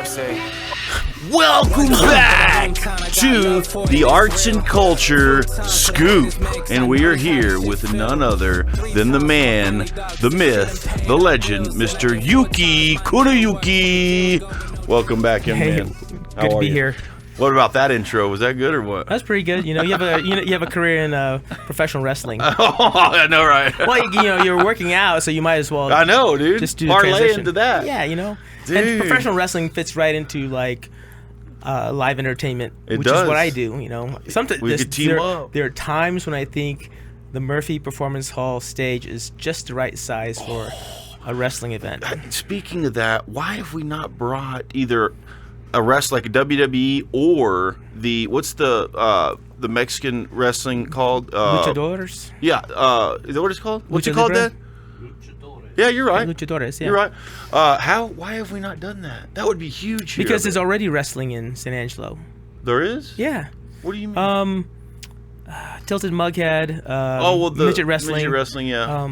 I'm saying? Welcome back to the Arts and Culture Scoop. And we are here with none other than the man, the myth, the legend, Mr. Yuki Kurayuki. Welcome back, young man. How Good to are be you? here. What about that intro? Was that good or what? That's pretty good. You know, you have a career in professional wrestling. Oh, I know, right? Well, you're working out, so you might as well. I know, dude. Just do the parlay transition. into that. Yeah, you know. Dude. And professional wrestling fits right into like live entertainment, which does. is what I do. You know, sometimes We could team up. There are times when I think the Murphy Performance Hall stage is just the right size for a wrestling event. Speaking of that, why have we not brought either a wrestler like a WWE or what's the Mexican wrestling called? Luchadores? Yeah, is that what it's called? What's it Lucha called Libre? then? Yeah, you're right. Luchadores, yeah. You're right. Why have we not done that? That would be huge here. Because there's already wrestling in San Angelo. There is? Yeah. What do you mean? Tilted Mughead. The midget wrestling. Midget wrestling, yeah.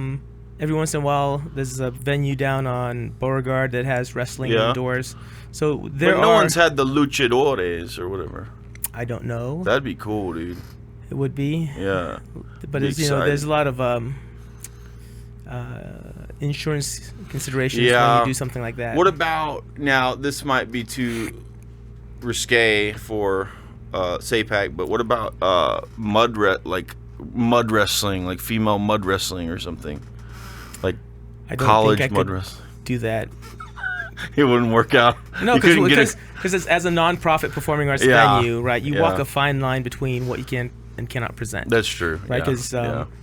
Every once in a while, there's a venue down on Beauregard that has wrestling indoors. So there but no one's had the luchadores or whatever. I don't know. That'd be cool, dude. It would be. Yeah. But it's, there's a lot of insurance considerations when you do something like that. What about now? This might be too risque for SAPAC, but what about mud wrestling, like female mud wrestling or something, like I don't college think I mud could wrestling? do that. It wouldn't work out. No, You couldn't get because as a non-profit performing arts venue, right? You walk a fine line between what you can and cannot present. That's true, right? Because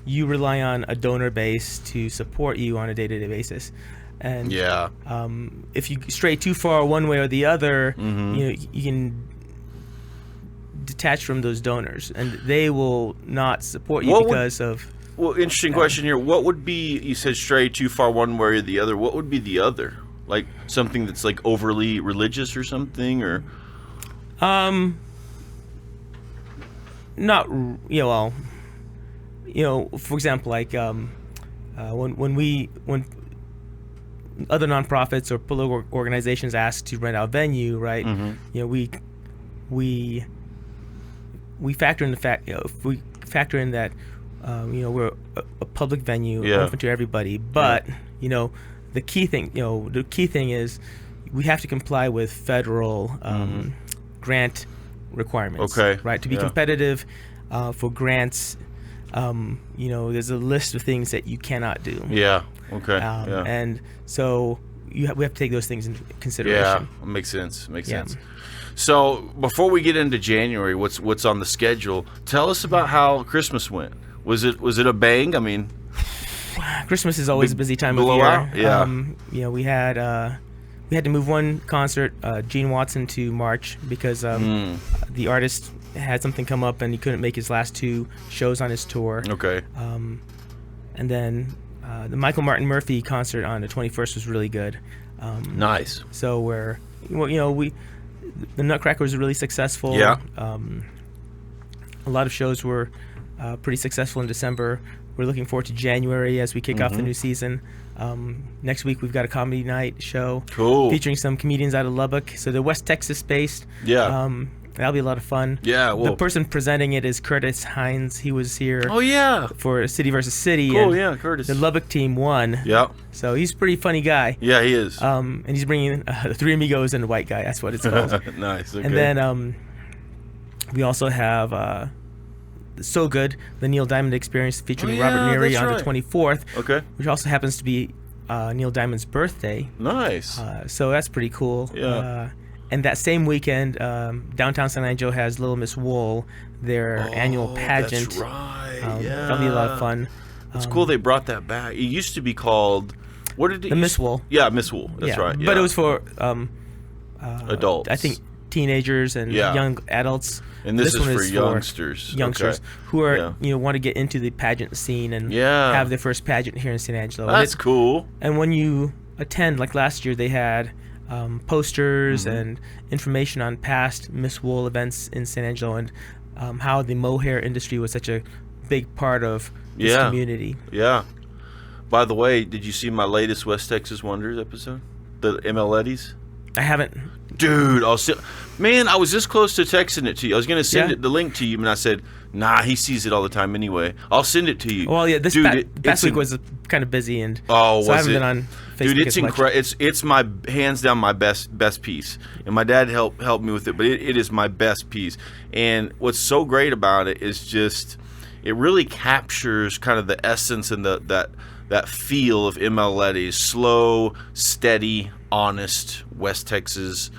you rely on a donor base to support you on a day-to-day basis, and if you stray too far one way or the other, you can detach from those donors, and they will not support you because of. Well, interesting question here. What would be? You said stray too far one way or the other. What would be the other? Like something that's like overly religious or something, or not, for example, like when other nonprofits or political organizations ask to rent out venue, right? We factor in the fact, if we factor in that we're a public venue open to everybody, but the key thing is we have to comply with federal grant requirements. Okay. Right. To be competitive for grants, there's a list of things that you cannot do. Yeah. Okay. And so we have to take those things into consideration. Yeah. Makes sense. Makes sense. So before we get into January, what's on the schedule? Tell us about how Christmas went. Was it a bang? I mean, Christmas is always a busy time of year. Yeah. We had to move one concert, Gene Watson, to March because the artist had something come up and he couldn't make his last two shows on his tour. Okay. And then the Michael Martin Murphy concert on the 21st was really good. Nice. So the Nutcracker was really successful. Yeah. A lot of shows were pretty successful in December. We're looking forward to January as we kick off the new season. Next week we've got a comedy night show featuring some comedians out of Lubbock. So they're West Texas based. Yeah. That'll be a lot of fun. Yeah. The person presenting it is Curtis Hines. He was here. Oh yeah. For City versus City. Cool. And yeah, Curtis. The Lubbock team won. Yeah. So he's a pretty funny guy. Yeah, he is. And he's bringing three amigos and a white guy. That's what it's called. Nice. Okay. And then we also have So Good, the Neil Diamond Experience featuring Robert Neary on the 24th. Okay. Which also happens to be Neil Diamond's birthday. Nice. So that's pretty cool. Yeah. And that same weekend, downtown San Angelo has Little Miss Wool, their annual pageant. That's right. That'll be a lot of fun. It's cool they brought that back. It used to be called, what did it? The Miss Wool. Yeah, Miss Wool. That's right. Yeah. But it was for adults. I think teenagers and young adults. And this is for youngsters. Youngsters who are want to get into the pageant scene and have their first pageant here in San Angelo. That's cool. And when you attend, like last year, they had posters and information on past Miss Wool events in San Angelo and how the mohair industry was such a big part of this community. Yeah. By the way, did you see my latest West Texas Wonders episode? The ML Eddies? I haven't. Dude, man, I was this close to texting it to you. I was going to send the link to you, and I said, nah, he sees it all the time anyway. I'll send it to you. Well, yeah, this past week was kind of busy, and so I haven't been on Facebook. Dude, it's incredible. It's my hands down my best piece, and my dad helped me with it, but it is my best piece. And what's so great about it is just it really captures kind of the essence and that feel of MLETT's slow, steady, honest West Texas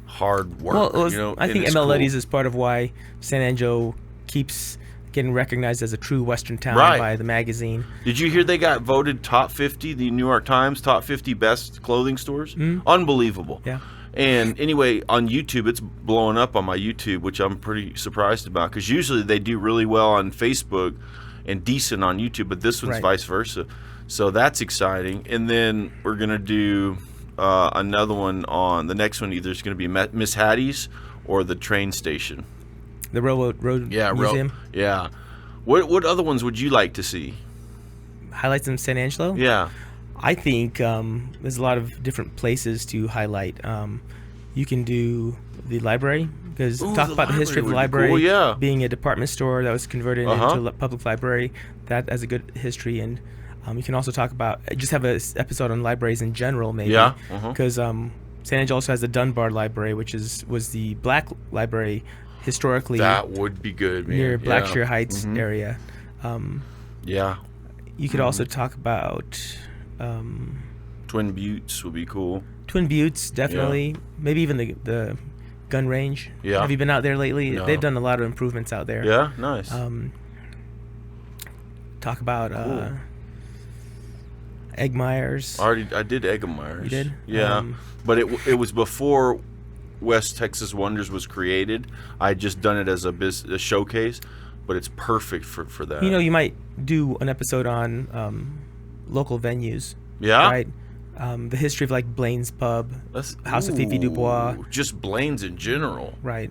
hard work. Well, I think MLETT's is part of why San Angelo keeps getting recognized as a true Western town by the magazine. Did you hear they got voted top 50, the New York Times, top 50 best clothing stores? Unbelievable. Yeah. And anyway, on YouTube, it's blowing up on my YouTube, which I'm pretty surprised about, because usually they do really well on Facebook and decent on YouTube, but this one's vice versa. So that's exciting. And then we're going to do another one on the next one. Either it's going to be Miss Hattie's or the train station. The Railroad Museum? Yeah. What other ones would you like to see? Highlights in San Angelo? Yeah. I think there's a lot of different places to highlight. You can do the library, because talk about the history of the library being a department store that was converted into a public library. That has a good history. And you can also talk about, just have an episode on libraries in general, maybe. Yeah. Because San Angelo also has the Dunbar Library, which was the black library historically. That would be good, man. Near Blackshear Heights area. Yeah. You could also talk about Twin Buttes would be cool. Twin Buttes, definitely. Maybe even the gun range. Yeah. Have you been out there lately? No. They've done a lot of improvements out there. Yeah, nice. Talk about Eggmeyer's. I did Eggmeyer's. You did? Yeah. But it was before West Texas Wonders was created. I had just done it as a showcase, but it's perfect for that. You might do an episode on local venues. Yeah. Right? The history of like Blaine's Pub, House of Fifi Dubois. Just Blaine's in general. Right.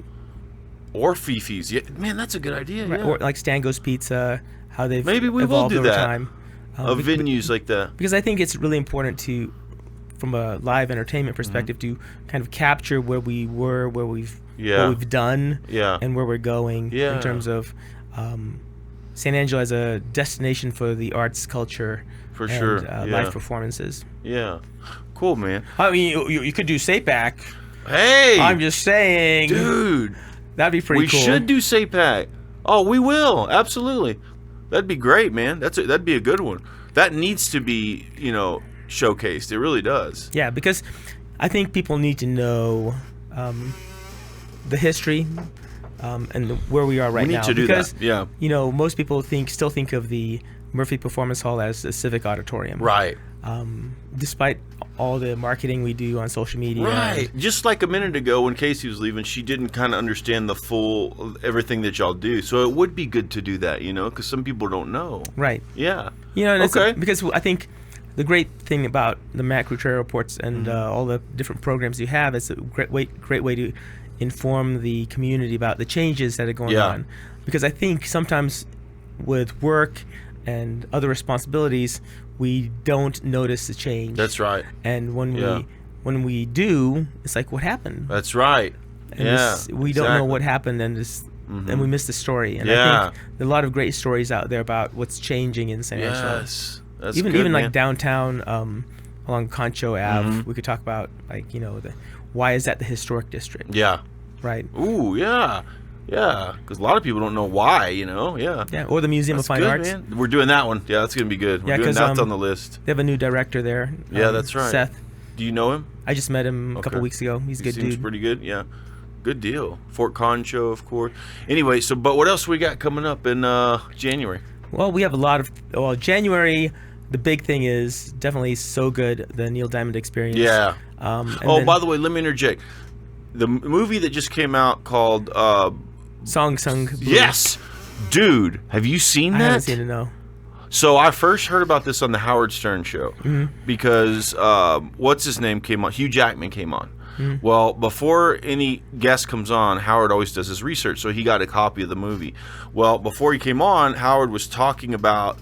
Or Fifi's. Yeah, man, that's a good idea. Right. Yeah. Or like Stango's Pizza, how they've maybe we evolved will do over that. time. Venues like that. Because I think it's really important to, from a live entertainment perspective, to kind of capture where we were, what we've done, and where we're going in terms of San Angelo as a destination for the arts, culture, and live performances. Yeah. Cool, man. I mean, you could do SAPAC. Hey! I'm just saying. Dude. That'd be pretty cool. We should do SAPAC. Oh, we will. Absolutely. That'd be great, man. That'd be a good one. That needs to be, showcased. It really does. Yeah, because I think people need to know the history and where we are right now. We need to do that. Yeah. Most people still think of the Murphy Performance Hall as a civic auditorium. Right. Despite all the marketing we do on social media. Right. Just like a minute ago when Casey was leaving, she didn't kind of understand the full everything that y'all do. So it would be good to do that, because some people don't know. Right. Yeah. Okay. Because I think the great thing about the Matt Crew Trail Reports and all the different programs you have is a great way to inform the community about the changes that are going on. Because I think sometimes with work and other responsibilities, we don't notice the change. That's right. And when we do, it's like, what happened? That's right. And we don't know what happened, and and we miss the story. And I think there are a lot of great stories out there about what's changing in San Angelo. Yes. That's even good, man. like downtown along Concho Ave, we could talk about why is that the historic district? Yeah. Right. Ooh, yeah. Yeah, because a lot of people don't know why, Yeah. Yeah, or the Museum of Fine Arts. Man. We're doing that one. Yeah, that's going to be good. We're doing that's on the list. They have a new director there. Yeah, that's right. Seth. Do you know him? I just met him a couple weeks ago. He's a good dude. Seems pretty good, yeah. Good deal. Fort Concho, of course. Anyway, but what else we got coming up in January? Well, we have a lot of... January, the big thing is definitely So Good, the Neil Diamond Experience. Yeah. By the way, let me interject. The movie that just came out called... Song Sung Blue. Yes! Dude, have you seen that? I haven't seen it, no. So I first heard about this on the Howard Stern show because what's his name came on? Hugh Jackman came on. Well, before any guest comes on, Howard always does his research, so he got a copy of the movie. Well, before he came on, Howard was talking about,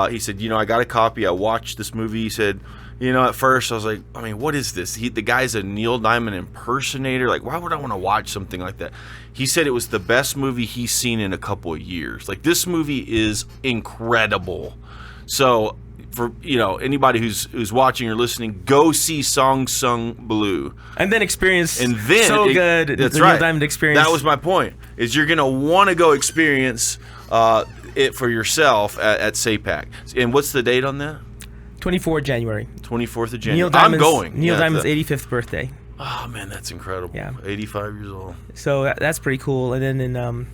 he said, I got a copy, I watched this movie, he said, At first I was like, I mean, what is this? The guy's a Neil Diamond impersonator. Like, why would I want to watch something like that? He said it was the best movie he's seen in a couple of years. Like, this movie is incredible. So, for anybody who's watching or listening, go see Song Sung Blue, and then experience. And then good. That's the right. Neil Diamond experience. That was my point. Is you're gonna want to go experience it for yourself at SAPAC. And what's the date on that? 24th January. 24th of January. Neil Diamond's, I'm going. Neil Diamond's 85th birthday. Oh man, that's incredible. Yeah. 85 years old. So that's pretty cool. And then in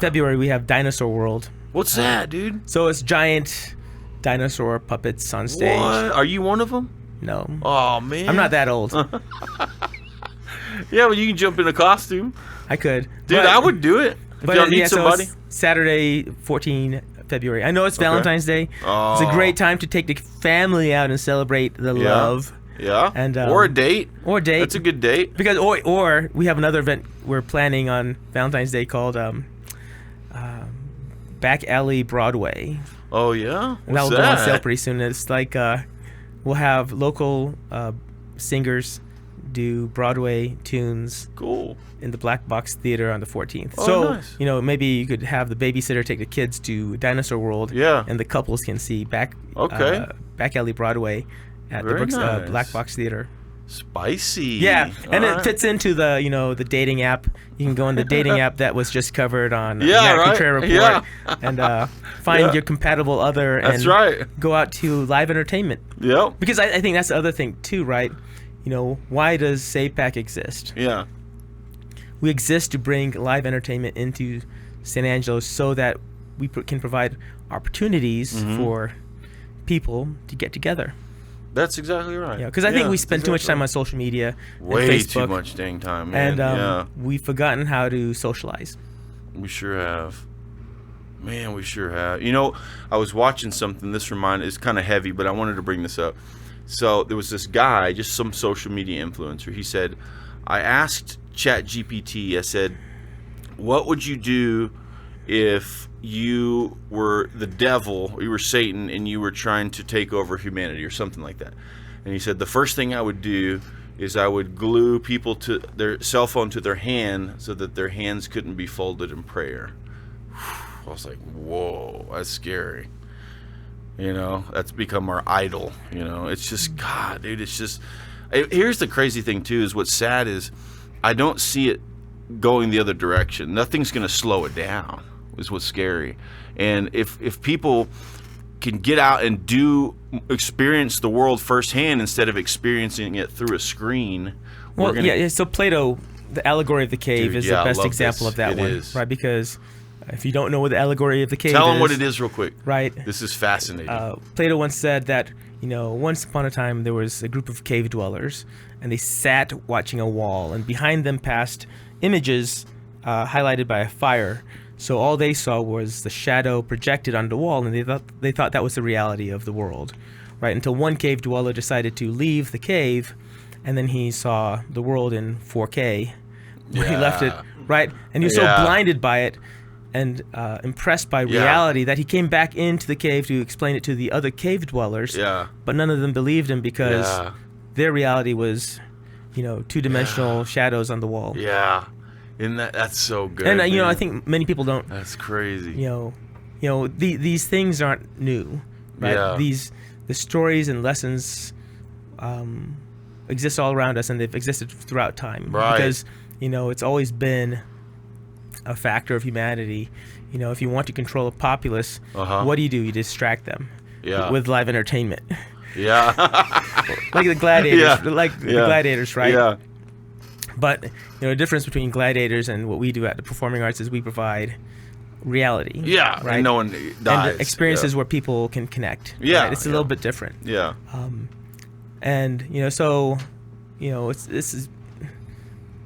February we have Dinosaur World. What's that, dude? So it's giant dinosaur puppets on stage. What? Are you one of them? No. Oh man. I'm not that old. Yeah, well, you can jump in a costume. I could. Dude, I would do it. If y'all need somebody. So Saturday, 14 February. I know it's Valentine's Day. Oh. It's a great time to take the family out and celebrate the love. Yeah. And or a date. Or a date. That's a good date. Because or we have another event we're planning on Valentine's Day called Back Alley Broadway. Oh yeah. And that'll go on sale pretty soon. It's like we'll have local singers do Broadway tunes. Cool. In the Black Box Theater on the 14th. Oh, so, nice. Maybe you could have the babysitter take the kids to Dinosaur World. Yeah. And the couples can see Back Alley Broadway at the Black Box Theater. Spicy. Yeah. And it fits into the the dating app. You can go on the dating app that was just covered on Matt Contrary Report and find your compatible other and go out to live entertainment. Yep. Because I think that's the other thing too, right? Why does SAPAC exist? Yeah. We exist to bring live entertainment into San Angelo so that we can provide opportunities for people to get together. That's exactly right. Yeah, because I think we spend too much time on social media, way and Facebook, too much dang time, man. And we've forgotten how to socialize. We sure have. Man, we sure have. I was watching something. It's kind of heavy, but I wanted to bring this up. So there was this guy, just some social media influencer. He said, I asked ChatGPT, I said, what would you do if you were the devil, you were Satan, and you were trying to take over humanity or something like that? And he said, the first thing I would do is I would glue people to their cell phone to their hand so that their hands couldn't be folded in prayer. I was like, whoa, that's scary. That's become our idol. It's just, God, dude, it's just, here's the crazy thing too, is what's sad is I don't see it going the other direction. Nothing's going to slow it down is what's scary. And if people can get out and experience the world firsthand instead of experiencing it through a screen. So Plato, the allegory of the cave is the best example of that one. Right, because if you don't know what the allegory of the cave is... Tell them what it is real quick. Right. This is fascinating. Plato once said that, once upon a time there was a group of cave dwellers, and they sat watching a wall, and behind them passed images highlighted by a fire. So all they saw was the shadow projected on the wall, and they thought that was the reality of the world, right? Until one cave dweller decided to leave the cave, and then he saw the world in 4K, where he left it, right? And he was so blinded by it and impressed by reality that he came back into the cave to explain it to the other cave dwellers. Yeah. But none of them believed him because their reality was, two-dimensional shadows on the wall. Yeah. Isn't that's so good? And I think many people don't. That's crazy. These things aren't new, right? Yeah. The stories and lessons exist all around us, and they've existed throughout time. Right. Because it's always been a factor of humanity. If you want to control a populace, what do? You distract them. Yeah. With live entertainment. Yeah. Like the gladiators. The gladiators, right? Yeah. But the difference between gladiators and what we do at the performing arts is we provide reality. Yeah, right. And no one dies. And experiences where people can connect. Yeah, right? It's a little bit different. Yeah.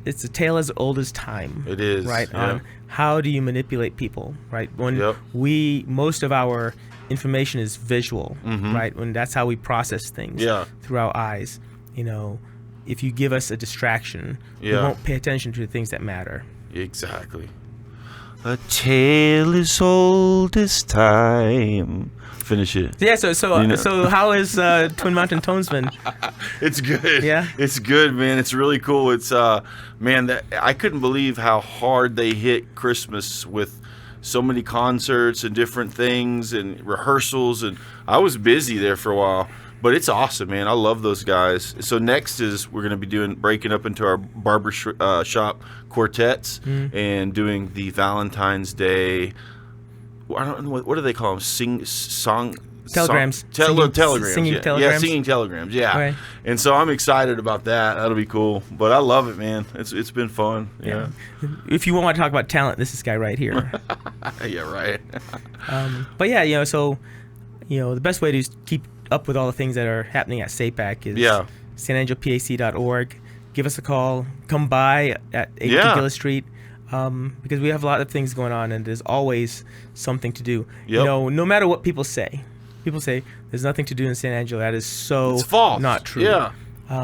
It's a tale as old as time. It is. Right. Yeah. On how do you manipulate people? Right. When most of our information is visual. Right. When that's how we process things. Yeah. Through our eyes. If you give us a distraction, we won't pay attention to the things that matter. Exactly. A tale as old as time. Finish it. Yeah. So how is Twin Mountain Tones been? It's good. Yeah. It's good, man. It's really cool. It's man, I couldn't believe how hard they hit Christmas with so many concerts and different things and rehearsals, and I was busy there for a while. But it's awesome, man. I love those guys. So next is we're going to be breaking up into our barber shop quartets and doing the Valentine's Day. I don't know what do they call them? Telegrams. Telegrams. Singing Yeah. telegrams. Yeah, singing telegrams. Yeah. Right. And so I'm excited about that. That'll be cool. But I love it, man. It's been fun. Yeah. If you want to talk about talent, this is this guy right here. Yeah. Right. But yeah, so the best way to keep up with all the things that are happening at SAPAC is sanangelopac.org. Give us a call. Come by at 8 Gillis Street. Because we have a lot of things going on, and there's always something to do. Yep. No matter what people say. People say there's nothing to do in San Angelo. That is It's false. not true. Yeah.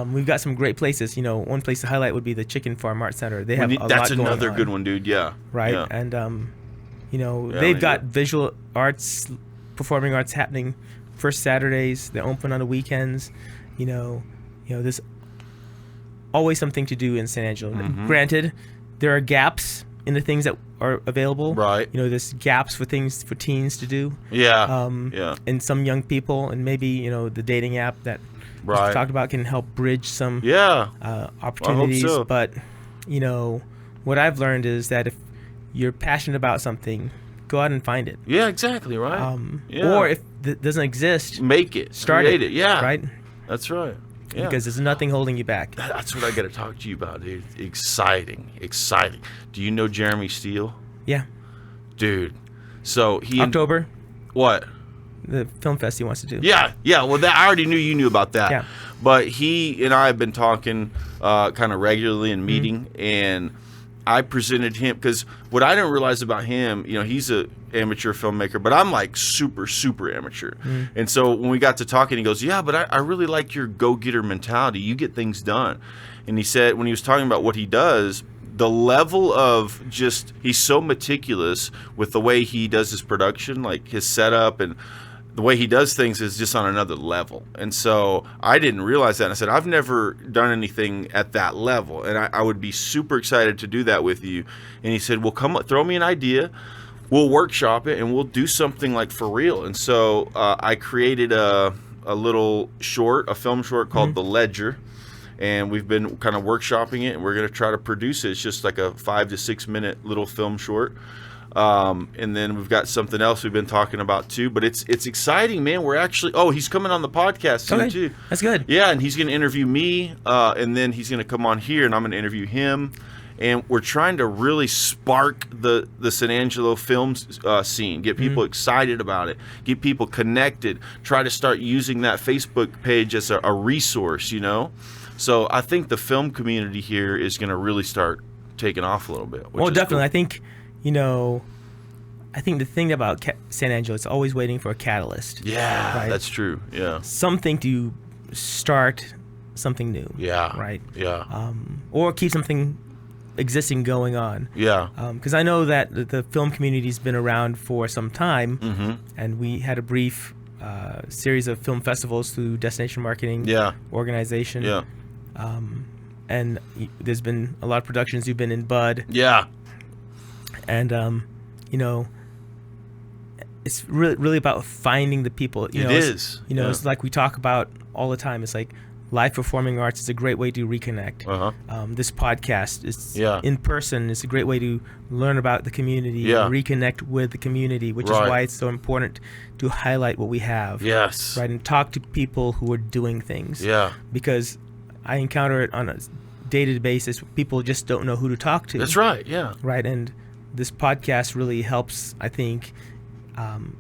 We've got some great places. One place to highlight would be the Chicken Farm Art Center. They have a lot going on. That's another good one, dude. Yeah. Right. Yeah. And they've got visual arts, performing arts happening first Saturdays. They're open on the weekends. There's always something to do in San Angelo. Granted, there are gaps in the things that are available. Right. There's gaps for things for teens to do. Yeah. And some young people, and maybe the dating app that we talked about can help bridge some opportunities. I hope so. But what I've learned is that if you're passionate about something, go out and find it. Yeah, exactly, right. Or if it doesn't exist, make it. Start Create it. Yeah. Right? That's right. Yeah. Because there's nothing holding you back. That's what I got to talk to you about, dude. Exciting. Do you know Jeremy Steele? Yeah. Dude. So he... October. What? The film fest he wants to do. Yeah. Well, I already knew you knew about that. Yeah. But he and I have been talking kind of regularly and meeting, and I presented him because what I didn't realize about him, he's a amateur filmmaker, but I'm like super, super amateur. And so when we got to talking, he goes, yeah, but I really like your go-getter mentality. You get things done. And he said when he was talking about what he does, the level of he's so meticulous with the way he does his production, like his setup and the way he does things is just on another level. And so I didn't realize that. And I said, I've never done anything at that level. And I would be super excited to do that with you. And he said, well, come throw me an idea. We'll workshop it and we'll do something like for real. And so I created a little short, a film short called The Ledger. And we've been kind of workshopping it, and we're going to try to produce it. It's just like a 5 to 6 minute little film short. And then we've got something else we've been talking about too, but it's exciting, man. We're actually, he's coming on the podcast soon too. That's good. Yeah. And he's going to interview me, and then he's going to come on here and I'm going to interview him. And we're trying to really spark the San Angelo film scene, get people excited about it, get people connected, try to start using that Facebook page as a resource, So I think the film community here is going to really start taking off a little bit. Well, definitely. Cool. I think, I think the thing about San Angelo, it's always waiting for a catalyst. Yeah, right? That's true. Yeah. Something to start something new. Yeah. Right? Yeah. Or keep something existing going on. Yeah. Because I know that the film community's been around for some time, and we had a brief series of film festivals through Destination Marketing organization. Yeah. And there's been a lot of productions. You've been in Bud. Yeah. And it's really about finding the people. It is. It's like we talk about all the time. It's like live performing arts is a great way to reconnect. This podcast is in person. It's a great way to learn about the community and reconnect with the community, which is why it's so important to highlight what we have. Yes. Right, and talk to people who are doing things. Yeah. Because I encounter it on a day-to-day basis. People just don't know who to talk to. That's right. Yeah. Right, and this podcast really helps, I think,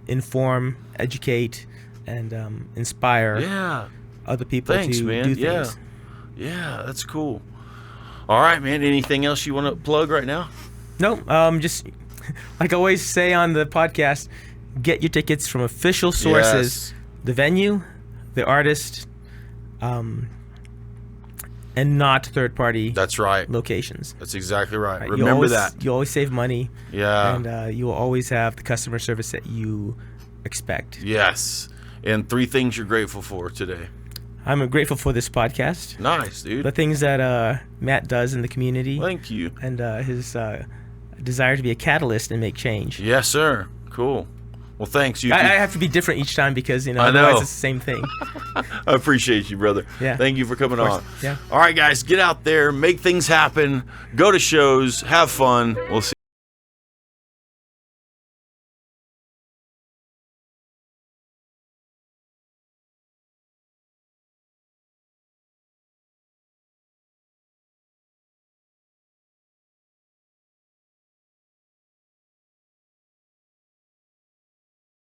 inform, educate, and inspire other people to do things. Yeah, that's cool. All right, man. Anything else you want to plug right now? No, just like I always say on the podcast, get your tickets from official sources. The venue, the artist, and not third-party. That's right. Locations. That's exactly right. Right. Remember that. You always save money. Yeah. And you will always have the customer service that you expect. Yes. And 3 things you're grateful for today. I'm grateful for this podcast. Nice, dude. The things that Matt does in the community. Thank you. And his desire to be a catalyst and make change. Yes, sir. Cool. Well, thanks. I have to be different each time because, I otherwise know. it's the same thing. I appreciate you, brother. Yeah. Thank you for coming on. Yeah. All right, guys, get out there, make things happen, go to shows, have fun. We'll see